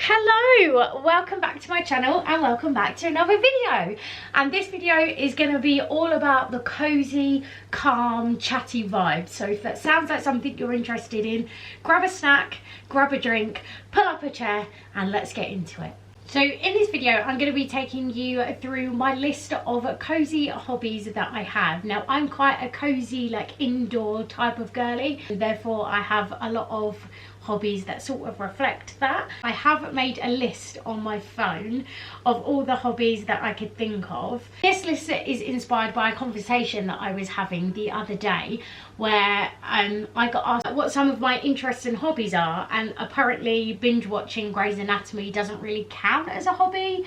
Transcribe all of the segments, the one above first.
Hello, welcome back to my channel and welcome back to another video. And this video is going to be all about the cozy, calm, chatty vibe. So if that sounds like something you're interested in, grab a snack, grab a drink, pull up a chair and let's get into it. So in this video, I'm going to be taking you through my list of cozy hobbies that I have. Now, I'm quite a cozy, like indoor type of girly. Therefore, I have a lot of hobbies that sort of reflect that. I have made a list on my phone of all the hobbies that I could think of. This list is inspired by a conversation that I was having the other day where I got asked what some of my interests and hobbies are, and apparently binge watching Grey's Anatomy doesn't really count as a hobby.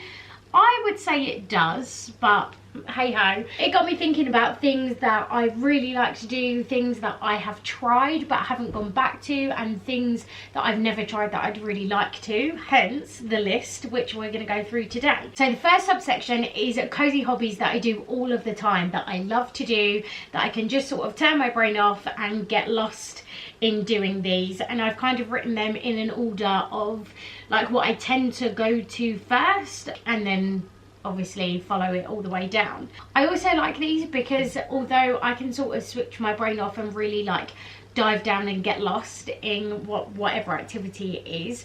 I would say it does, but hey ho. It got me thinking about things that I really like to do, things that I have tried but haven't gone back to, and things that I've never tried that I'd really like to, hence the list which we're going to go through today. So the first subsection is cozy hobbies that I do all of the time, that I love to do, that I can just sort of turn my brain off and get lost in doing these. And I've kind of written them in an order of like what I tend to go to first and then obviously follow it all the way down. I also like these because although I can sort of switch my brain off and really like dive down and get lost in whatever activity it is,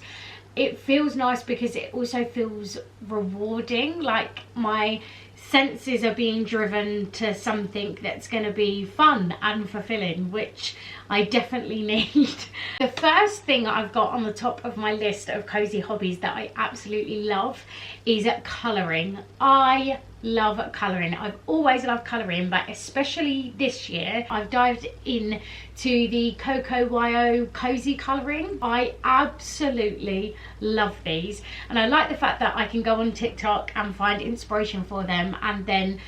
it feels nice because it also feels rewarding, like my senses are being driven to something that's going to be fun and fulfilling, which I definitely need. The first thing I've got on the top of my list of cozy hobbies that I absolutely love is colouring. I love colouring. I've always loved colouring, but especially this year I've dived in to the Coco YO cozy colouring. I absolutely love these, and I like the fact that I can go on TikTok and find inspiration for them and then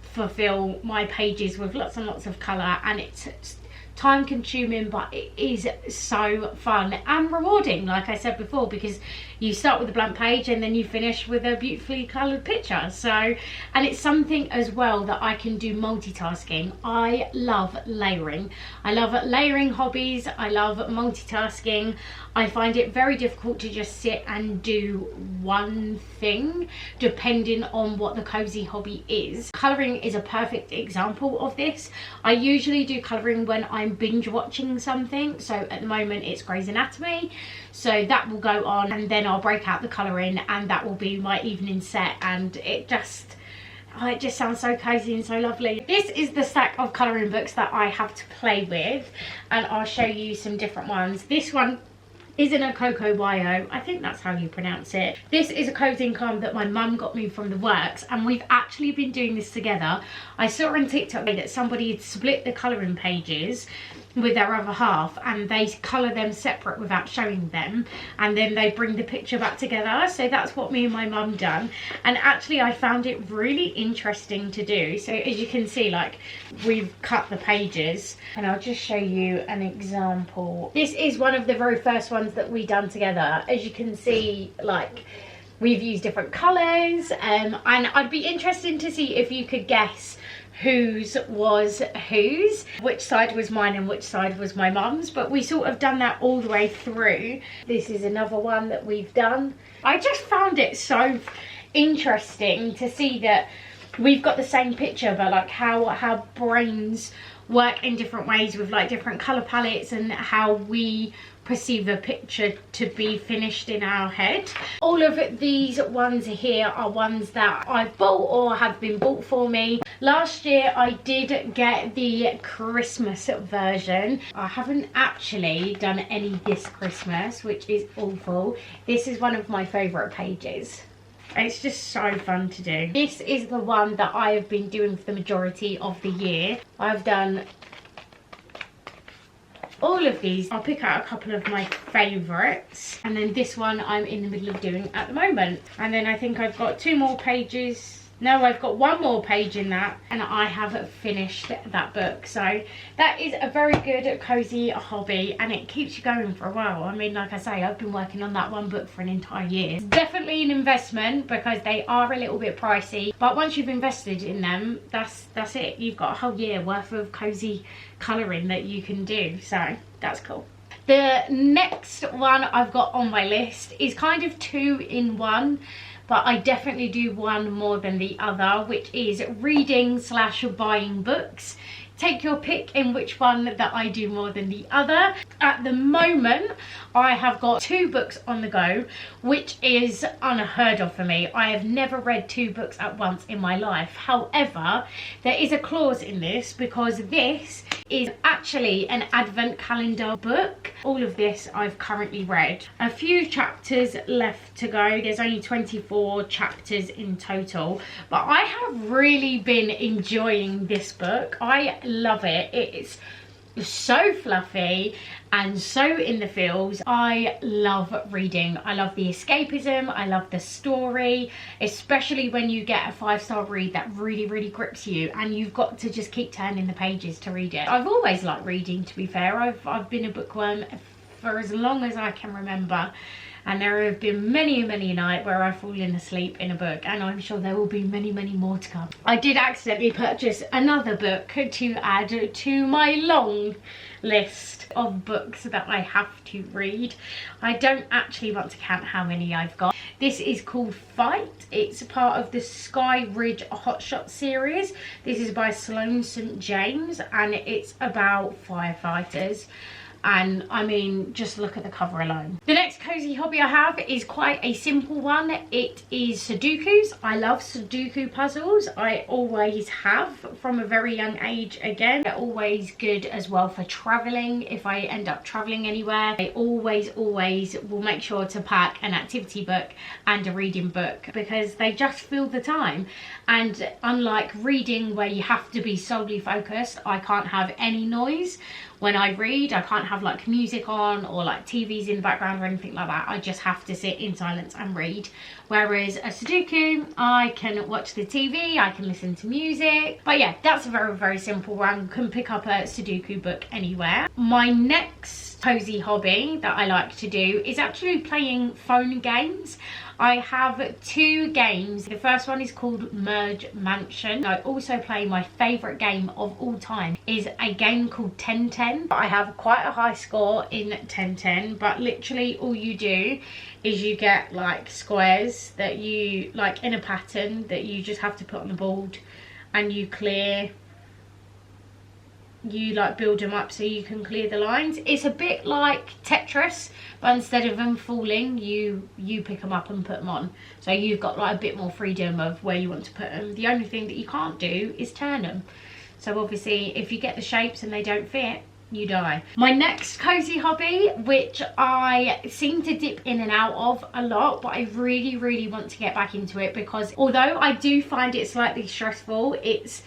fulfill my pages with lots and lots of colour, and it's time consuming but it is so fun and rewarding, like I said before, because you start with a blank page and then you finish with a beautifully coloured picture. So, and it's something as well that I can do multitasking. I love layering. I love layering hobbies. I love multitasking. I find it very difficult to just sit and do one thing depending on what the cozy hobby is. Colouring is a perfect example of this. I usually do colouring when I'm binge watching something. So at the moment it's Grey's Anatomy, so that will go on and then I'll break out the colouring and that will be my evening set, and it just sounds so cozy and so lovely. This is the stack of colouring books that I have to play with, and I'll show you some different ones. This one isn't a Coco YO, I think that's how you pronounce it. This is a cozy and calm that my mum got me from the works, and we've actually been doing this together. I saw on TikTok that somebody had split the colouring pages with their other half and they colour them separate without showing them, and then they bring the picture back together. So that's what me and my mum done, and actually I found it really interesting to do. So as you can see, like, we've cut the pages, and I'll just show you an example. This is one of the very first ones that we done together. As you can see, like, we've used different colours, and I'd be interested to see if you could guess whose was whose, which side was mine and which side was my mum's, but we sort of done that all the way through. This is another one that we've done. I just found it so interesting to see that we've got the same picture, but like how brains work in different ways with like different colour palettes and how we perceive a picture to be finished in our head. All of these ones here are ones that I've bought or have been bought for me. Last year I did get the Christmas version. I haven't actually done any this Christmas, which is awful. This is one of my favourite pages. It's just so fun to do. This is the one that I have been doing for the majority of the year. I've done all of these. I'll pick out a couple of my favourites, and then this one I'm in the middle of doing at the moment. And then I think I've got two more pages. No, I've got one more page in that and I have finished that book. So that is a very good cozy hobby, and it keeps you going for a while. I mean, like I say, I've been working on that one book for an entire year. It's definitely an investment because they are a little bit pricey, but once you've invested in them, that's it. You've got a whole year worth of cozy colouring that you can do, so that's cool. The next one I've got on my list is kind of 2 in 1, but I definitely do one more than the other, which is reading / buying books. Take your pick in which one that I do more than the other. At the moment, I have got 2 books on the go, which is unheard of for me. I have never read 2 books at once in my life. However, there is a clause in this because this is actually an advent calendar book. All of this I've currently read. A few chapters left to go. There's only 24 chapters in total, but I have really been enjoying this book. I love it. It's so fluffy and so in the feels. I love reading. I love the escapism. I love the story, especially when you get a 5-star read that really grips you and you've got to just keep turning the pages to read it. I've always liked reading, to be fair. I've been a bookworm for as long as I can remember, and there have been many a night where I've fallen asleep in a book, and I'm sure there will be many more to come. I did accidentally purchase another book to add to my long list of books that I have to read. I don't actually want to count how many I've got. This is called Fight. It's part of the Sky Ridge Hotshot series. This is by Sloane St. James and it's about firefighters. And I mean, just look at the cover alone. The next cozy hobby I have is quite a simple one. It is Sudokus. I love Sudoku puzzles. I always have from a very young age. Again, they're always good as well for traveling. If I end up traveling anywhere, I always will make sure to pack an activity book and a reading book because they just fill the time. And unlike reading where you have to be solely focused, I can't have any noise. When I read, I can't have like music on or like TVs in the background or anything like that. I just have to sit in silence and read. Whereas a Sudoku, I can watch the TV, I can listen to music. But yeah, that's a very simple one. You can pick up a Sudoku book anywhere. My next cozy hobby that I like to do is actually playing phone games. I have 2 games. The first one is called Merge Mansion. I also play my favourite game of all time is a game called 10-10. I have quite a high score in 10-10, but literally all you do is you get like squares that you like in a pattern that you just have to put on the board and you clear. You like build them up so you can clear the lines. It's a bit like Tetris, but instead of them falling, you pick them up and put them on. So you've got like a bit more freedom of where you want to put them. The only thing that you can't do is turn them. So obviously if you get the shapes and they don't fit, you die. My next cozy hobby, which I seem to dip in and out of a lot, but I really want to get back into it because although I do find it slightly stressful, it's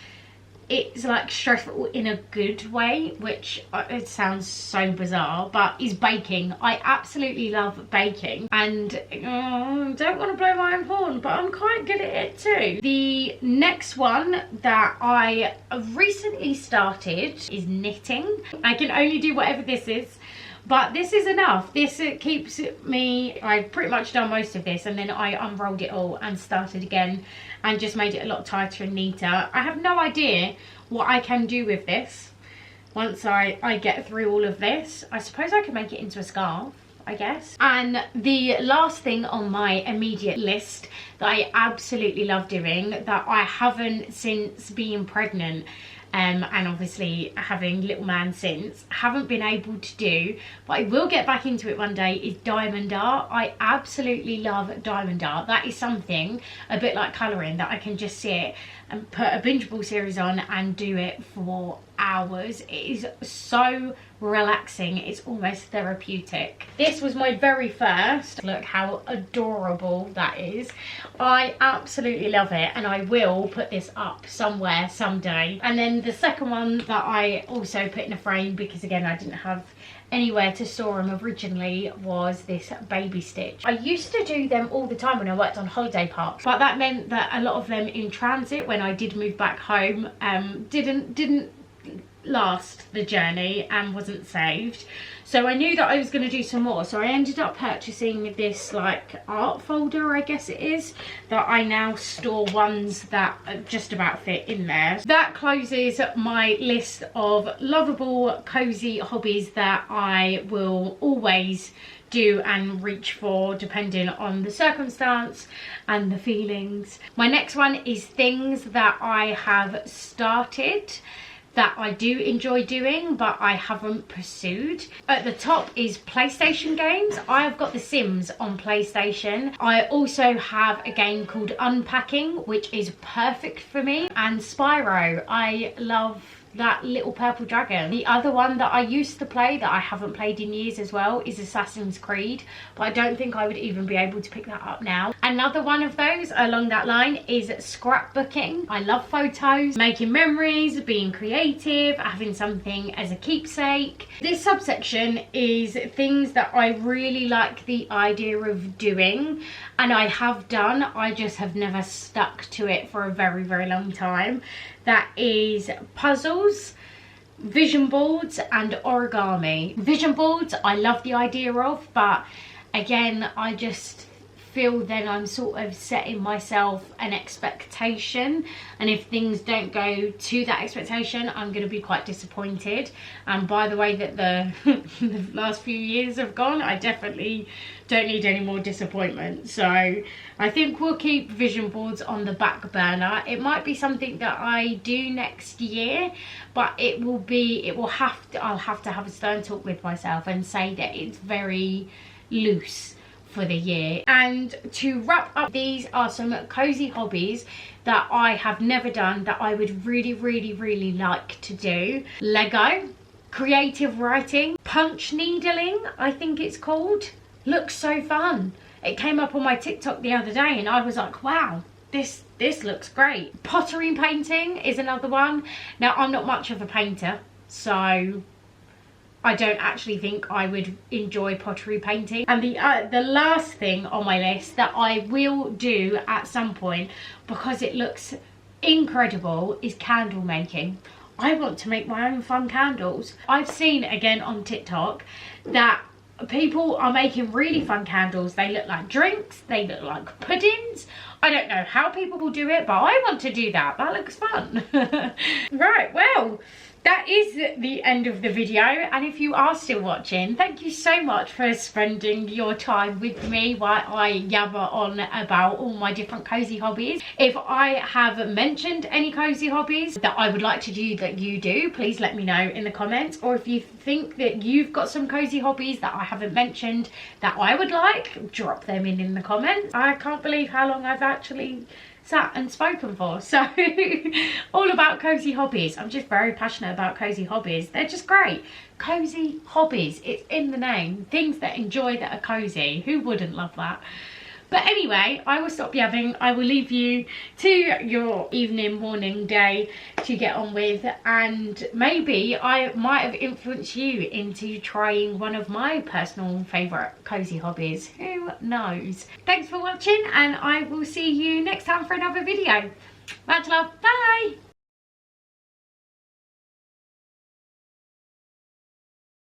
like stressful in a good way, which it sounds so bizarre, but is baking. I absolutely love baking and don't want to blow my own horn, but I'm quite good at it too. The next one that I recently started is knitting. I can only do whatever this is, but this is enough. This keeps me, I've pretty much done most of this and then I unrolled it all and started again and just made it a lot tighter and neater. I have no idea what I can do with this once I get through all of this. I suppose I can make it into a scarf, I guess. And the last thing on my immediate list that I absolutely love doing that I haven't since being pregnant and obviously having little man since, haven't been able to do, but I will get back into it one day, is diamond art. I absolutely love diamond art. That is something a bit like colouring that I can just sit and put a bingeable series on and do it for hours. It is so relaxing, it's almost therapeutic. This was my very first. Look how adorable that is. I absolutely love it and I will put this up somewhere someday. And then the second one that I also put in a frame because again I didn't have anywhere to store them originally was this baby stitch. I used to do them all the time when I worked on holiday parks, but that meant that a lot of them in transit when I did move back home didn't last the journey and wasn't saved. So I knew that I was going to do some more. So I ended up purchasing this like art folder, I guess it is, that I now store ones that just about fit in there. That closes my list of lovable, cozy hobbies that I will always do and reach for depending on the circumstance and the feelings. My next one is things that I have started that I do enjoy doing but I haven't pursued. At the top is PlayStation games. I have got The Sims on PlayStation. I also have a game called Unpacking, which is perfect for me, and Spyro. I love that little purple dragon. The other one that I used to play that I haven't played in years as well is Assassin's Creed, but I don't think I would even be able to pick that up now. Another one of those along that line is scrapbooking. I love photos, making memories, being creative, having something as a keepsake. This subsection is things that I really like the idea of doing, and I have done, I just have never stuck to it for a very, very long time. That is puzzles, vision boards and origami. Vision boards I love the idea of, but again I just feel then I'm sort of setting myself an expectation, and if things don't go to that expectation I'm going to be quite disappointed. And by the way that the last few years have gone, I definitely don't need any more disappointment. So I think we'll keep vision boards on the back burner. It might be something that I do next year, but I'll have to have a stern talk with myself and say that it's very loose for the year. And to wrap up, these are some cozy hobbies that I have never done that I would really, really, really like to do. Lego, creative writing, punch needling, I think it's called. Looks so fun. It came up on my TikTok the other day and I was like, wow, this looks great. Pottery painting is another one. Now I'm not much of a painter, so I don't actually think I would enjoy pottery painting. And the last thing on my list that I will do at some point, because it looks incredible, is candle making. I want to make my own fun candles. I've seen again on TikTok that people are making really fun candles. They look like drinks, they look like puddings. I don't know how people will do it, but I want to do that. That looks fun. Right, well, that is the end of the video, and if you are still watching, thank you so much for spending your time with me while I yabber on about all my different cozy hobbies. If I have mentioned any cozy hobbies that I would like to do that you do, please let me know in the comments. Or if you think that you've got some cozy hobbies that I haven't mentioned that I would like, drop them in the comments. I can't believe how long I've actually sat and spoken for. So all about cozy hobbies. I'm just very passionate about cozy hobbies. They're just great. Cozy hobbies, it's in the name. Things that enjoy, that are cozy. Who wouldn't love that? But anyway, I will stop yabbing. I will leave you to your evening, morning, day to get on with, and maybe I might have influenced you into trying one of my personal favourite cozy hobbies. Who knows? Thanks for watching, and I will see you next time for another video. Much love. Bye.